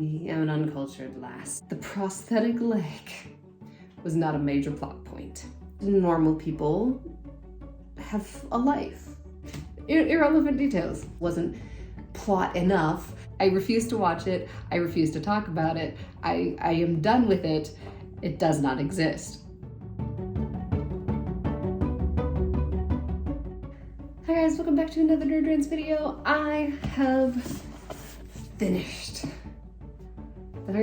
I am an uncultured lass. The prosthetic leg was not a major plot point. Normal people have a life. Irrelevant details. Wasn't plot enough. I refuse to watch it. I refuse to talk about it. I am done with it. It does not exist. Hi guys, welcome back to another Rants video. I have finished the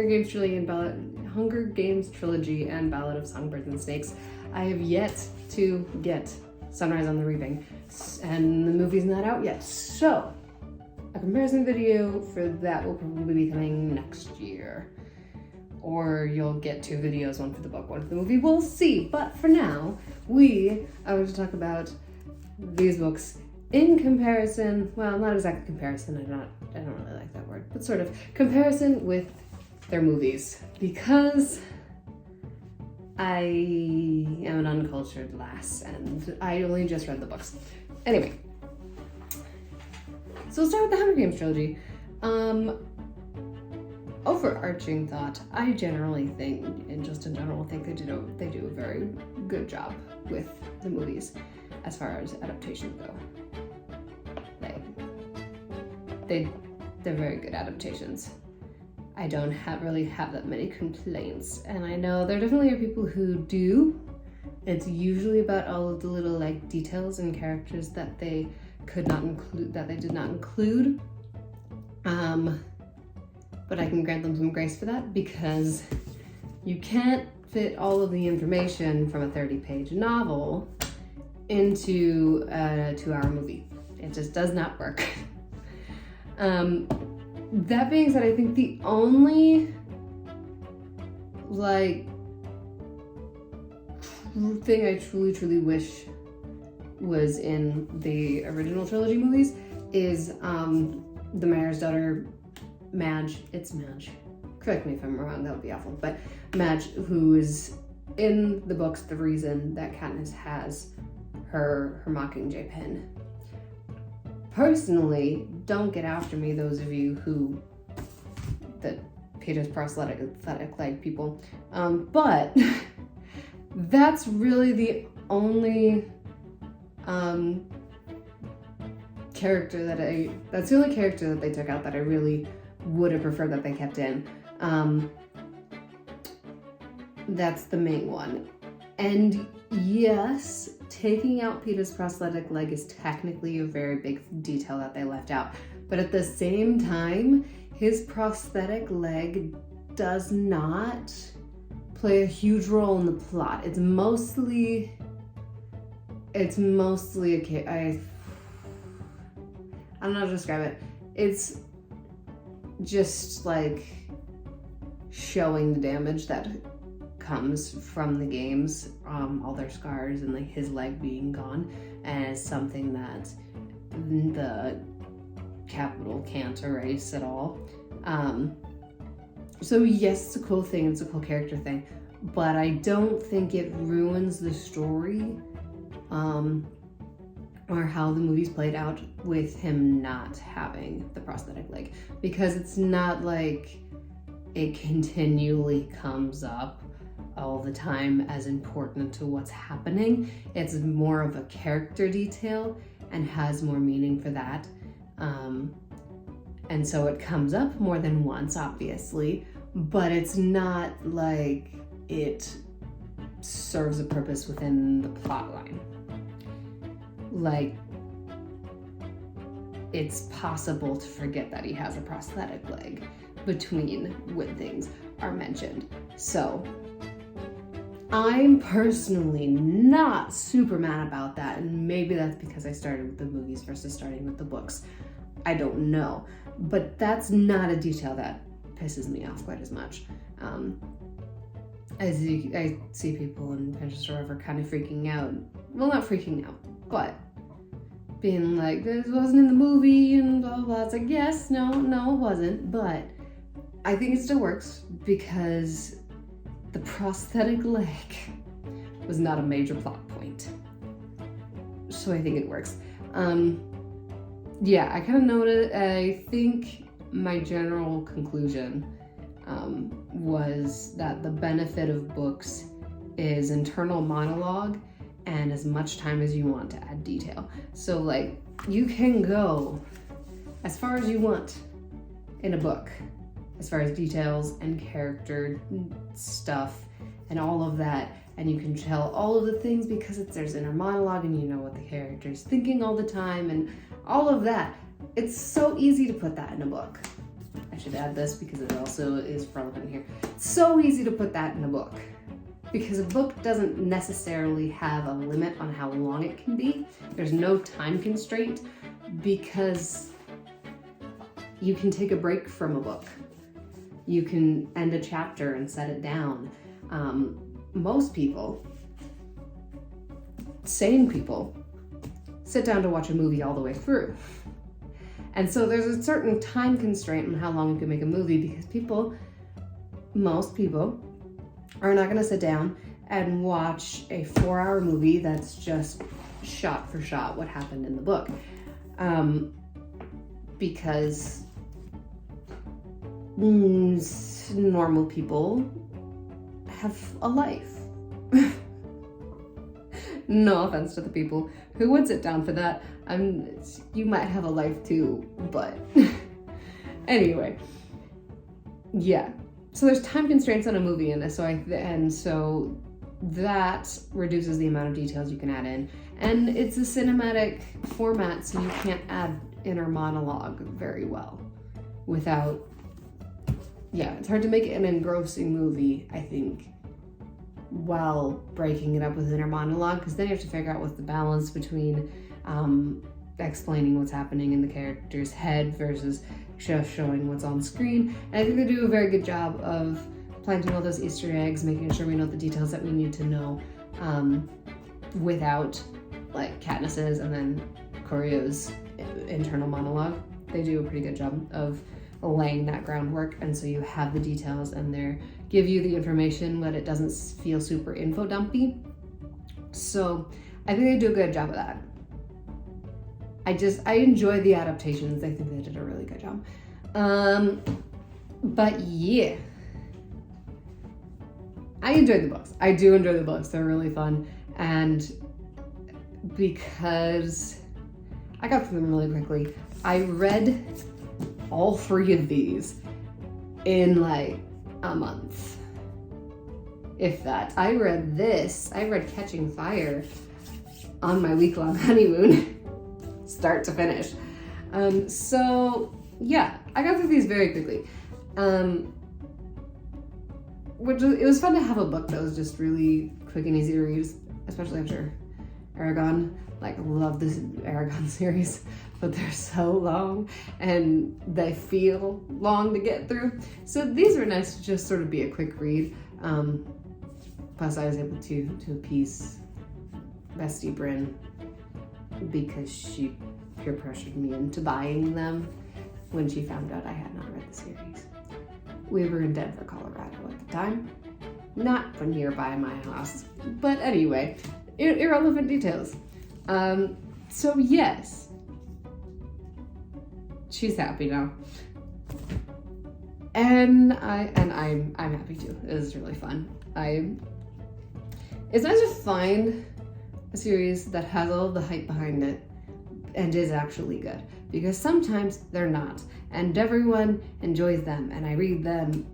Hunger Games trilogy and Ballad of Songbirds and Snakes. I have yet to get Sunrise on the Reaping, and the movie's not out yet. So a comparison video for that will probably be coming next year. Or you'll get two videos, one for the book, one for the movie. We'll see. But for now, I want to talk about these books in comparison. Well, not exactly comparison. I don't really like that word, but sort of comparison with their movies, because I am an uncultured lass and I only just read the books. Anyway, so we'll start with the Hunger Games trilogy. Overarching thought, I generally think, and just in general, think they do a very good job with the movies as far as adaptations go. They're very good adaptations. I don't really have that many complaints, and I know there definitely are people who do. It's usually about all of the little details and characters that they did not include. But I can grant them some grace for that, because you can't fit all of the information from a 30-page novel into a 2-hour movie. It just does not work. That being said, I think the only thing I truly wish was in the original trilogy movies is the mayor's daughter, Madge. It's Madge. Correct me if I'm wrong, that would be awful. But Madge, who is in the books the reason that Katniss has her Mockingjay pin. Personally, don't get after me, those of you who that Peter's prosthetic leg people. But that's really the only character that they took out that I really would have preferred that they kept in. That's the main one. And yes, taking out Peter's prosthetic leg is technically a very big detail that they left out. But at the same time, his prosthetic leg does not play a huge role in the plot. It's mostly I don't know how to describe it. It's just showing the damage that comes from the games, all their scars and his leg being gone, as something that the Capitol can't erase at all. So yes, it's a cool thing, it's a cool character thing, but I don't think it ruins the story or how the movie's played out with him not having the prosthetic leg, because it's not like it continually comes up all the time as important to what's happening. It's more of a character detail and has more meaning for that. And so it comes up more than once, obviously, but it's not like it serves a purpose within the plot line. It's possible to forget that he has a prosthetic leg when things are mentioned. So I'm personally not super mad about that, and maybe that's because I started with the movies versus starting with the books. I don't know, but that's not a detail that pisses me off quite as much. I see people in Pinterest or whatever kind of freaking out. Well, not freaking out, but being like, this wasn't in the movie and blah, blah, blah. It's like, yes, no, it wasn't, but I think it still works because the prosthetic leg was not a major plot point. So I think it works. Yeah, I kind of noted, I think my general conclusion was that the benefit of books is internal monologue and as much time as you want to add detail. So like you can go as far as you want in a book, as far as details and character stuff and all of that. And you can tell all of the things because there's inner monologue and you know what the character's thinking all the time and all of that. It's so easy to put that in a book. I should add this because it also is relevant here. It's so easy to put that in a book because a book doesn't necessarily have a limit on how long it can be. There's no time constraint because you can take a break from a book. You can end a chapter and set it down. Most people, sane people, sit down to watch a movie all the way through. And so there's a certain time constraint on how long you can make a movie because most people are not gonna sit down and watch a 4-hour movie that's just shot for shot what happened in the book. Because normal people have a life. No offense to the people who would sit down for that. You might have a life too, but anyway, yeah. So there's time constraints on a movie in this, so that reduces the amount of details you can add in. And it's a cinematic format, so you can't add inner monologue very well without. Yeah, it's hard to make it an engrossing movie, I think, while breaking it up with inner monologue, because then you have to figure out what's the balance between explaining what's happening in the character's head versus just showing what's on screen. And I think they do a very good job of planting all those Easter eggs, making sure we know the details that we need to know without like Katniss's and then Corio's internal monologue. They do a pretty good job of laying that groundwork, and so you have the details and they give you the information, but it doesn't feel super info dumpy. So I think they do a good job of that. I enjoy the adaptations. I think they did a really good job. But yeah, I enjoyed the books. I do enjoy the books. They're really fun, and because I got through them really quickly, I read all 3 of these in like a month, if that. I read Catching Fire on my week-long honeymoon, start to finish. So yeah, I got through these very quickly. It was fun to have a book that was just really quick and easy to read, especially after Aragon. Like, love this Aragon series, but they're so long and they feel long to get through. So these were nice to just sort of be a quick read. Plus I was able to appease Bestie Bryn because she peer pressured me into buying them when she found out I had not read the series. We were in Denver, Colorado at the time, not nearby my house, but anyway, irrelevant details. So yes, she's happy now, and I'm happy too. It was really fun. It's nice to find a series that has all the hype behind it and is actually good, because sometimes they're not, and everyone enjoys them, and I read them.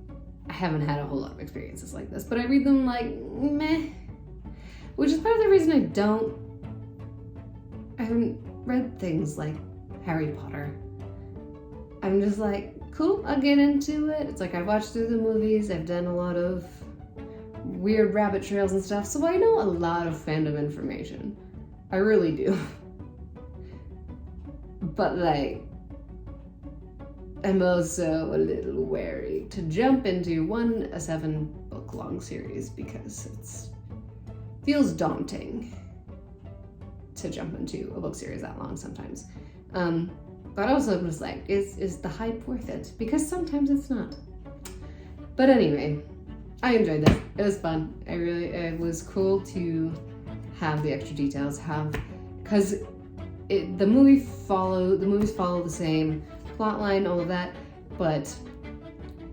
I haven't had a whole lot of experiences like this, but I read them like meh, which is part of the reason I haven't read things like Harry Potter. I'm just like, cool, I'll get into it. It's like I've watched through the movies, I've done a lot of weird rabbit trails and stuff, so I know a lot of fandom information. I really do. But like, I'm also a little wary to jump into a 7-book-long series because it feels daunting to jump into a book series that long sometimes. But also I'm just like, is the hype worth it? Because sometimes it's not. But anyway, I enjoyed it. It was fun. It was cool to have the extra details, because the movies follow the same plot line, all of that, but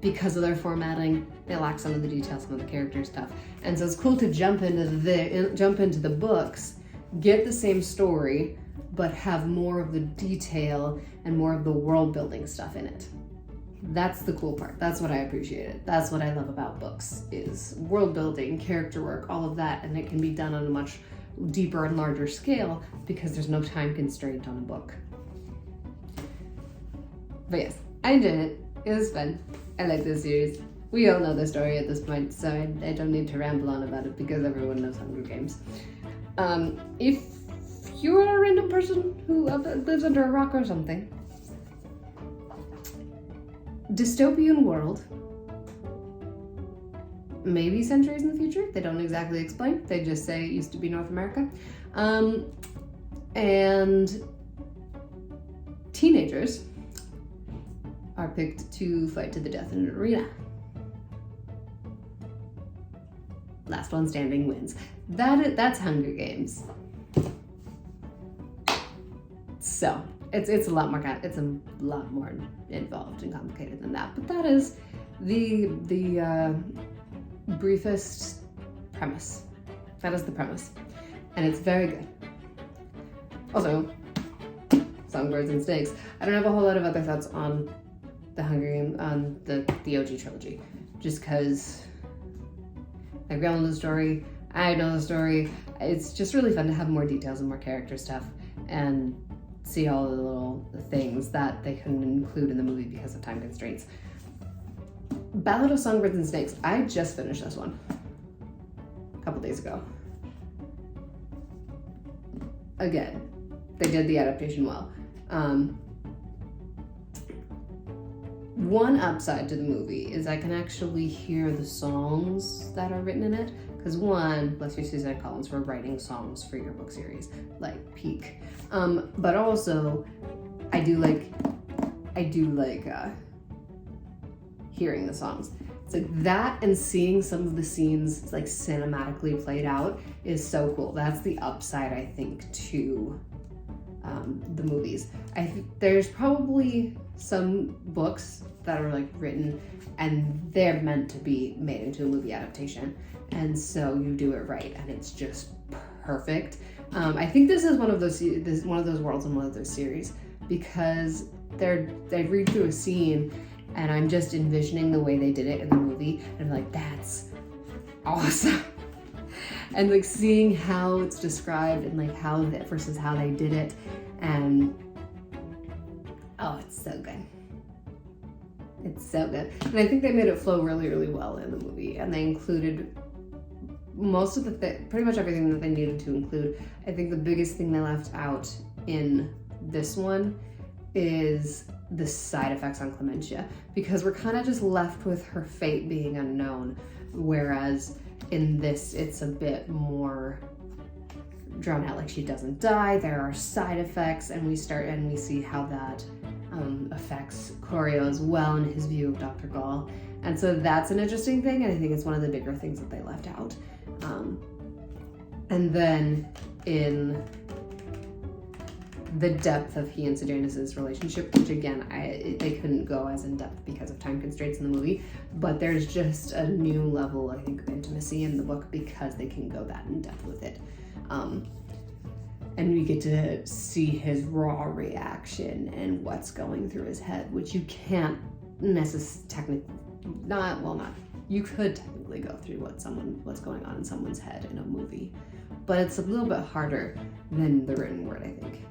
because of their formatting, they lack some of the details, some of the character stuff. And so it's cool to jump into the books, get the same story, but have more of the detail and more of the world building stuff in it. That's the cool part. That's what I appreciated. That's what I love about books, is world building, character work, all of that, and it can be done on a much deeper and larger scale because there's no time constraint on a book. But yes, I enjoyed it. It was fun. I like this series. We all know the story at this point, so I don't need to ramble on about it because everyone knows Hunger Games. If you're a random person who lives under a rock or something, dystopian world, maybe centuries in the future. They don't exactly explain. They just say it used to be North America. And teenagers are picked to fight to the death in an arena. Last one standing wins. That's Hunger Games. So it's a lot more involved and complicated than that. But that is the briefest premise. That is the premise, and it's very good. Also, Songbirds and Snakes. I don't have a whole lot of other thoughts on the Hunger Games, on the OG trilogy, just because we all know the story. I know the story. It's just really fun to have more details and more character stuff, and see all the little things that they couldn't include in the movie because of time constraints. Ballad of Songbirds and Snakes. I just finished this one a couple days ago. Again, they did the adaptation well. One upside to the movie is I can actually hear the songs that are written in it. Because one, bless you, Suzanne Collins, for writing songs for your book series, like peak. But also, I do like hearing the songs. It's like that, and seeing some of the scenes like cinematically played out is so cool. That's the upside, I think, to the movies. There's probably some books that are like written and they're meant to be made into a movie adaptation, and so you do it right and it's just perfect. I think this is one of those worlds in one of those series, because they read through a scene and I'm just envisioning the way they did it in the movie, and I'm like, that's awesome. And like seeing how it's described and like how versus how they did it, and oh, it's so good. It's so good. And I think they made it flow really, really well in the movie, and they included most of pretty much everything that they needed to include. I think the biggest thing they left out in this one is the side effects on Clementia, because we're kind of just left with her fate being unknown, whereas in this it's a bit more drawn out. Like, she doesn't die, there are side effects, and we see how that affects Corio as well in his view of Dr. Gall. And so that's an interesting thing, and I think it's one of the bigger things that they left out. And then in the depth of he and Sejanus's relationship, which again, they couldn't go as in depth because of time constraints in the movie, but there's just a new level, I think, of intimacy in the book because they can go that in depth with it. And we get to see his raw reaction and what's going through his head, which you can't you could technically go through what's going on in someone's head in a movie, but it's a little bit harder than the written word, I think.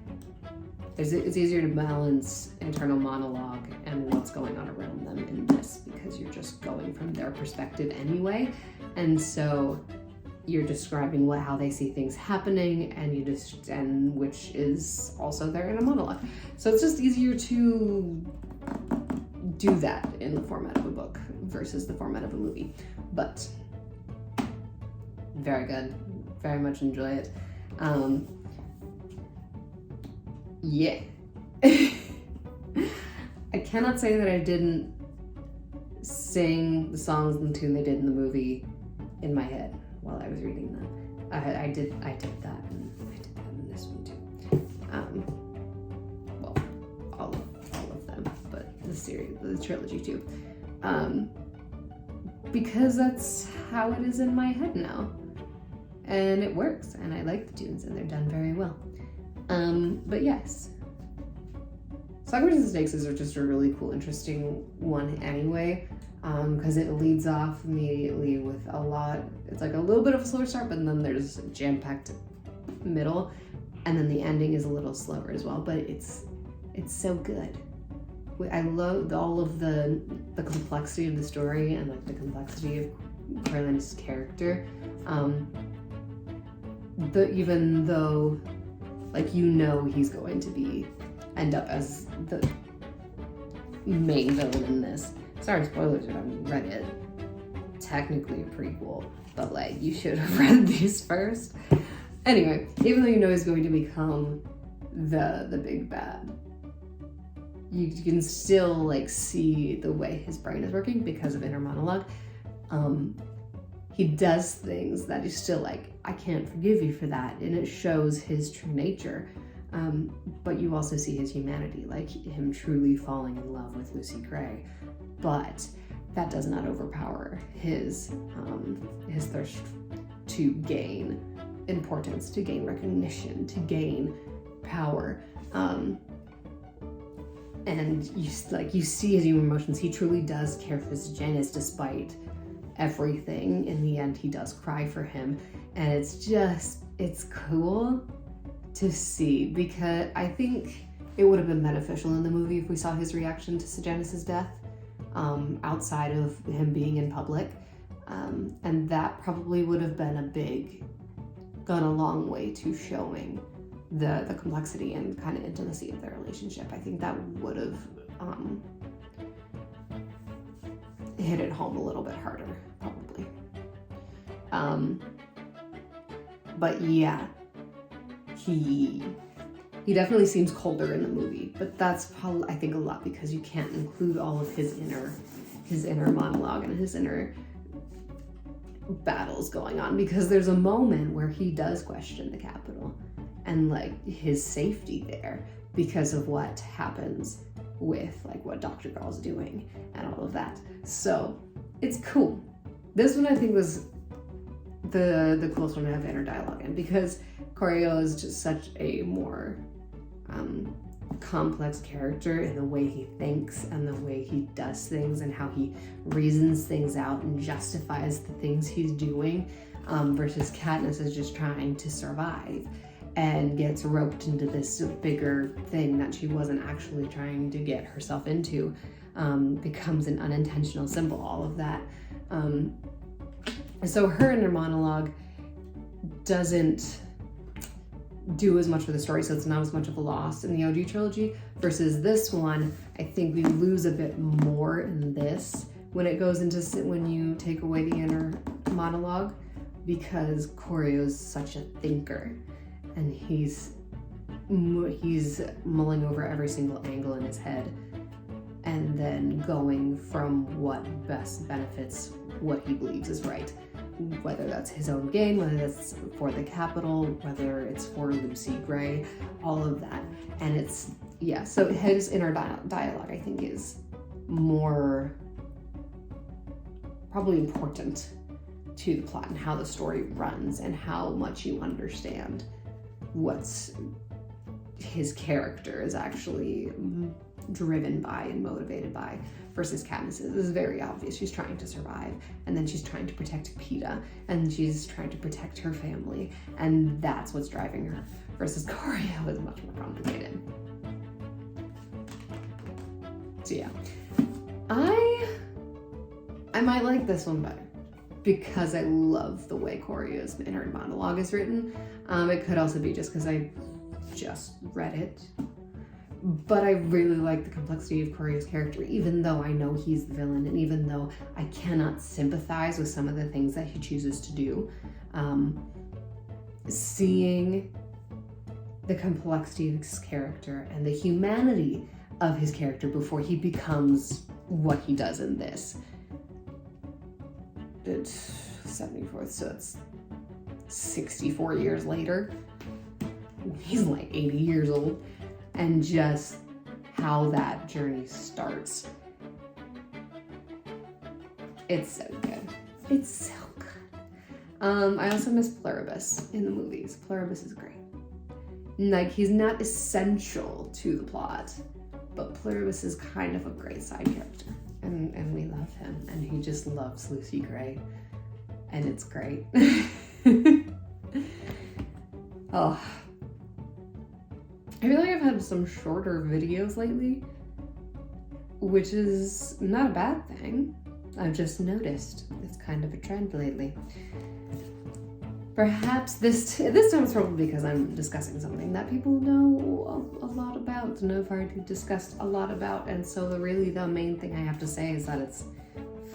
It's easier to balance internal monologue and what's going on around them in this, because you're just going from their perspective anyway, and so you're describing how they see things happening, and which is also there in a monologue. So it's just easier to do that in the format of a book versus the format of a movie. But very good, very much enjoy it. Yeah. I cannot say that I didn't sing the songs and the tune they did in the movie in my head while I was reading them. I did that in this one too. Well, all of them, but the trilogy too. because that's how it is in my head now. And it works, and I like the tunes, and they're done very well. But yes. Songbirds and Snakes is just a really cool, interesting one anyway, because it leads off immediately with a lot, it's like a little bit of a slower start, but then there's a jam-packed middle, and then the ending is a little slower as well, but it's so good. I love all of the complexity of the story and like the complexity of Coriolanus' character. Even though, like, you know he's going to end up as the main villain in this. Sorry, spoilers if I haven't read it. Technically a prequel, but like, you should have read these first. Anyway, even though you know he's going to become the big bad, you can still like see the way his brain is working because of inner monologue. He does things that he's still like, I can't forgive you for that, and it shows his true nature. But you also see his humanity, like him truly falling in love with Lucy Gray. But that does not overpower his thirst to gain importance, to gain recognition, to gain power. And you see his human emotions. He truly does care for Sejanus despite everything. In the end, he does cry for him, and it's cool to see, because I think it would have been beneficial in the movie if we saw his reaction to Sejanus' death outside of him being in public, and that probably would have gone a long way to showing the complexity and kind of intimacy of their relationship. I think that would have hit it home a little bit harder, probably. But yeah, he definitely seems colder in the movie, but that's probably, I think, a lot because you can't include all of his inner monologue and his inner battles going on, because there's a moment where he does question the Capitol and like his safety there because of what happens with like what Dr. Gall's doing and all of that. So it's cool. This one I think was the coolest one to have inner dialogue in, because Corio is just such a more complex character in the way he thinks and the way he does things and how he reasons things out and justifies the things he's doing, versus Katniss is just trying to survive and gets roped into this bigger thing that she wasn't actually trying to get herself into, becomes an unintentional symbol, all of that. So her inner monologue doesn't do as much for the story, so it's not as much of a loss in the OG trilogy, versus this one, I think we lose a bit more in this when you take away the inner monologue, because Corio's such a thinker. And he's mulling over every single angle in his head and then going from what best benefits what he believes is right. Whether that's his own gain, whether that's for the Capitol, whether it's for Lucy Gray, all of that. And so his inner dialogue, I think, is more probably important to the plot and how the story runs and how much you understand what's his character is actually driven by and motivated by, versus Katniss's. This is very obvious. She's trying to survive, and then she's trying to protect Peeta, and she's trying to protect her family, and that's what's driving her, versus Corio is much more complicated. So yeah, I might like this one better because I love the way Corio's inner monologue is written. It could also be just because I just read it, but I really like the complexity of Corio's character, even though I know he's the villain, and even though I cannot sympathize with some of the things that he chooses to do. Seeing the complexity of his character and the humanity of his character before he becomes what he does in this. It's 74th, so it's 64 years later. He's like 80 years old, and just how that journey starts It's so good. It's so good. I also miss Pluribus in the movies. Pluribus is great. Like, he's not essential to the plot, but Pluribus is kind of a great side character. And we love him. And he just loves Lucy Gray. And it's great. Oh. I feel like I've had some shorter videos lately, which is not a bad thing. I've just noticed it's kind of a trend lately. Perhaps this time it's probably because I'm discussing something that people know a lot about and have already discussed a lot about, and so really the main thing I have to say is that it's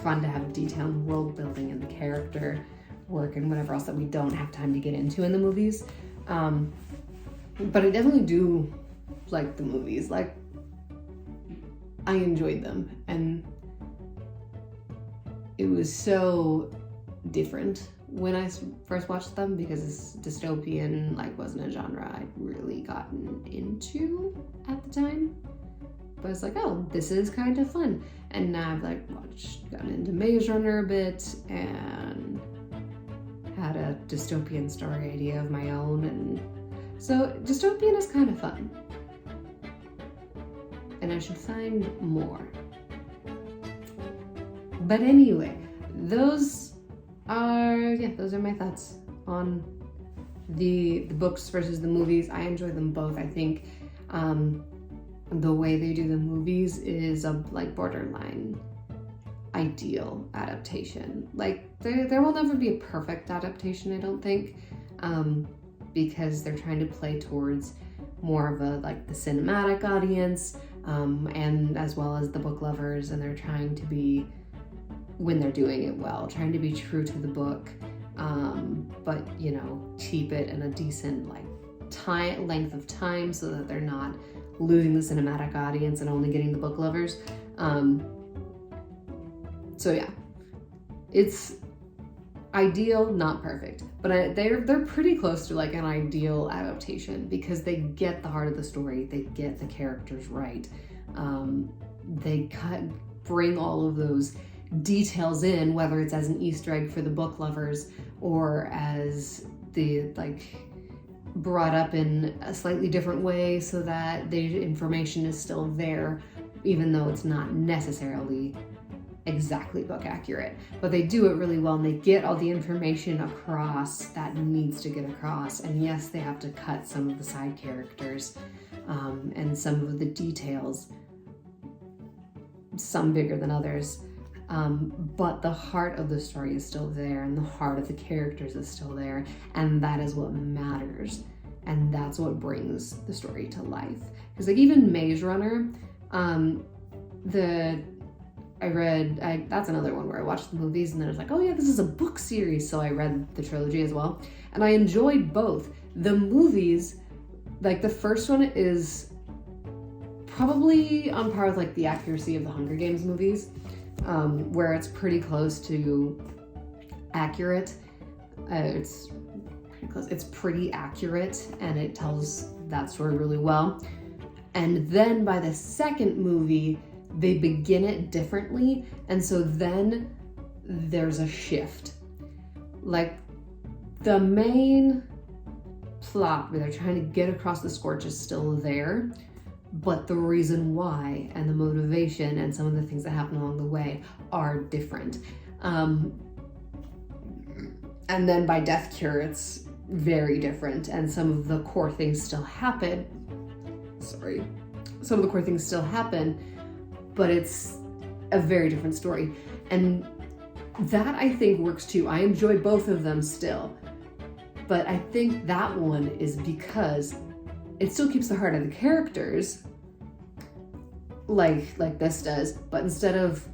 fun to have detailed world building and the character work and whatever else that we don't have time to get into in the movies. But I definitely do like the movies. Like, I enjoyed them, and it was so different when I first watched them because dystopian wasn't a genre I'd really gotten into at the time. But I was like, oh, this is kind of fun. And now I've gotten into Maze Runner a bit and had a dystopian story idea of my own, and so dystopian is kind of fun. And I should find more. But anyway, those are my thoughts on the books versus the movies. I enjoy them both. I think the way they do the movies is a borderline ideal adaptation. There will never be a perfect adaptation, I don't think, because they're trying to play towards more of the cinematic audience, and as well as the book lovers, and they're trying to be, when they're doing it well, trying to be true to the book, but keep it in a decent length of time so that they're not losing the cinematic audience and only getting the book lovers. So yeah, it's ideal, not perfect, but they're pretty close to an ideal adaptation because they get the heart of the story, they get the characters right, they bring all of those details in, whether it's as an Easter egg for the book lovers or as the brought up in a slightly different way so that the information is still there, even though it's not necessarily exactly book accurate, but they do it really well and they get all the information across that needs to get across. And yes, they have to cut some of the side characters and some of the details, some bigger than others, but the heart of the story is still there and the heart of the characters is still there, and that is what matters, and that's what brings the story to life. Because even Maze Runner, that's another one where I watched the movies and then I was like, oh yeah, this is a book series, so I read the trilogy as well, and I enjoyed both. The movies, the first one is probably on par with the accuracy of the Hunger Games movies, where it's pretty close to accurate. It's pretty close. It's pretty accurate, and it tells that story really well. And then by the second movie, they begin it differently, and so then there's a shift. The main plot where they're trying to get across the scorch is still there, but the reason why and the motivation and some of the things that happen along the way are different. And then by Death Cure, it's very different, and some of the core things still happen. Some of the core things still happen, but it's a very different story. And that, I think, works too. I enjoy both of them still, but I think that one is because it still keeps the heart of the characters, like this does, but instead of,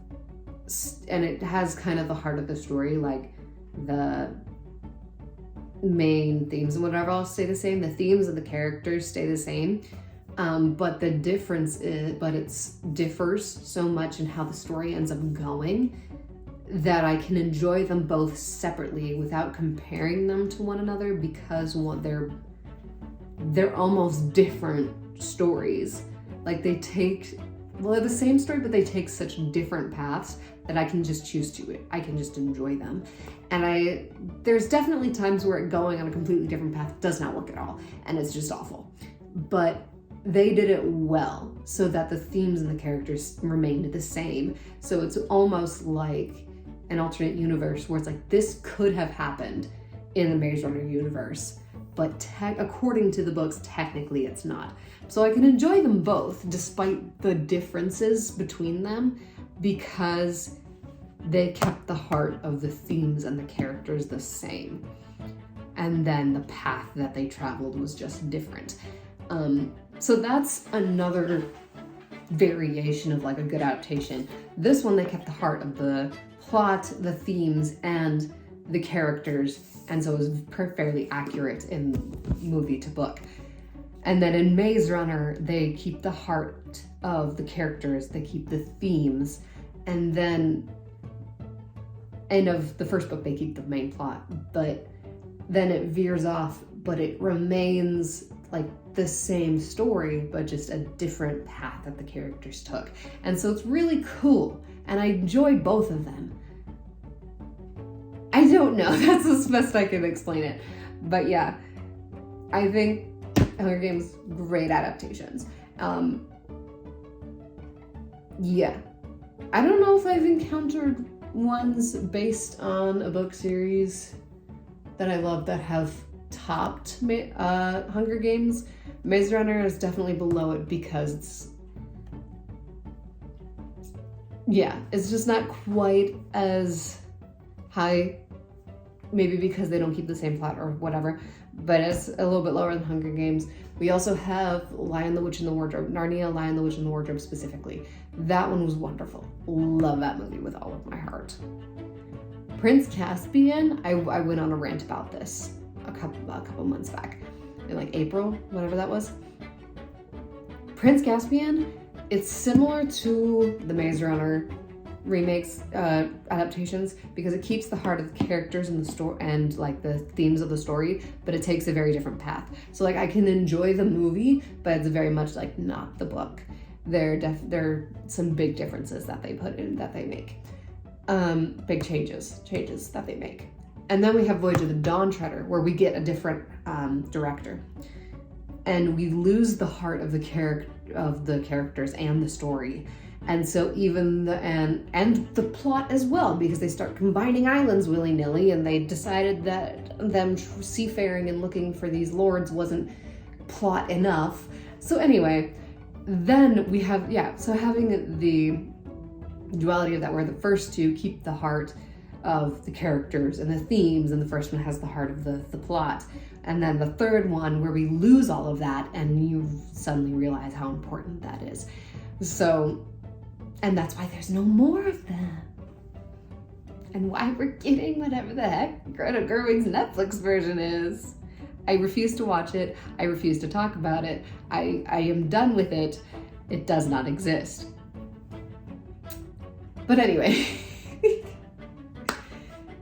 and it has kind of the heart of the story, the main themes and whatever all stay the same. The themes of the characters stay the same. But the difference is, it differs so much in how the story ends up going that I can enjoy them both separately without comparing them to one another, because they're almost different stories. They're the same story, but they take such different paths that I can just choose to. I can just enjoy them. And there's definitely times where going on a completely different path does not work at all, and it's just awful. But they did it well so that the themes and the characters remained the same. So it's almost like an alternate universe where it's like, this could have happened in the Maze Runner universe, but according to the books, technically it's not. So I can enjoy them both despite the differences between them, because they kept the heart of the themes and the characters the same. And then the path that they traveled was just different. So that's another variation of like a good adaptation. This one, they kept the heart of the plot, the themes, and the characters, and so it was fairly accurate in movie to book. And then in Maze Runner, they keep the heart of the characters, they keep the themes, and then end of the first book, they keep the main plot, but then it veers off, but it remains like the same story, but just a different path that the characters took. And so it's really cool, and I enjoy both of them. I don't know, that's as best I can explain it. But yeah, I think Hunger Games, great adaptations. Yeah, I don't know if I've encountered ones based on a book series that I love that have topped Hunger Games. Maze Runner is definitely below it because it's just not quite as high, maybe because they don't keep the same plot or whatever, but it's a little bit lower than Hunger Games. We also have Lion, the Witch, and the Wardrobe, Narnia, Lion, the Witch, and the Wardrobe specifically. That one was wonderful. Love that movie with all of my heart. Prince Caspian, I went on a rant about this a couple months back, in like April, whatever that was. Prince Caspian, it's similar to the Maze Runner remakes, adaptations, because it keeps the heart of the characters in the story and like the themes of the story, but it takes a very different path. So like I can enjoy the movie, but it's very much like not the book. There are some big differences that they put in, that they make. Big changes that they make. And then we have Voyage of the Dawn Treader, where we get a different director, and we lose the heart of the characters and the story. And so even and the plot as well, because they start combining islands willy-nilly, and they decided that them seafaring and looking for these lords wasn't plot enough. So anyway, then we have, so having the duality of that, where the first two keep the heart of the characters and the themes, and the first one has the heart of the plot. And then the third one, where we lose all of that, and you suddenly realize how important that is. So, and that's why there's no more of them. And why we're getting whatever the heck Greta Gerwig's Netflix version is. I refuse to watch it. I refuse to talk about it. I am done with it. It does not exist. But anyway,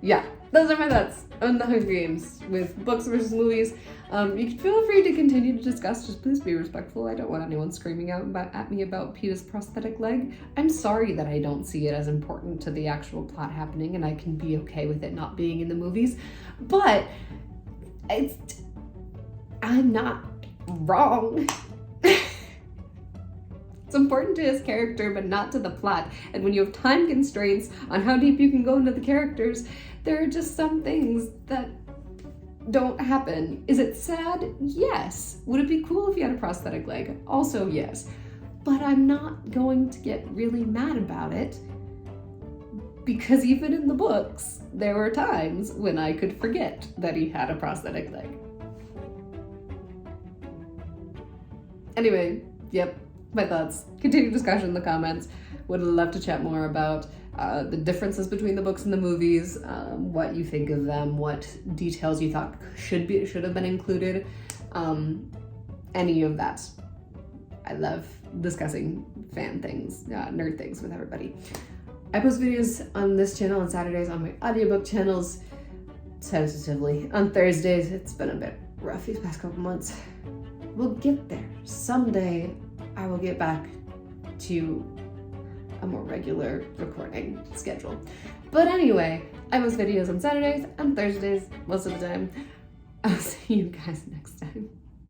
yeah, those are my thoughts on the Hunger Games with books versus movies. You can feel free to continue to discuss, just please be respectful. I don't want anyone screaming out at me about Peeta's prosthetic leg. I'm sorry that I don't see it as important to the actual plot happening, and I can be okay with it not being in the movies, but I'm not wrong. It's important to his character, but not to the plot. And when you have time constraints on how deep you can go into the characters, there are just some things that don't happen. Is it sad? Yes. Would it be cool if he had a prosthetic leg? Also, yes. But I'm not going to get really mad about it, because even in the books, there were times when I could forget that he had a prosthetic leg. Anyway, yep. My thoughts. Continue discussion in the comments. Would love to chat more about the differences between the books and the movies, what you think of them, what details you thought should have been included, any of that. I love discussing fan things, nerd things with everybody. I post videos on this channel on Saturdays, on my audiobook channels, tentatively on Thursdays. It's been a bit rough these past couple months. We'll get there. Someday I will get back to a more regular recording schedule. But anyway, I post videos on Saturdays and Thursdays most of the time. I'll see you guys next time.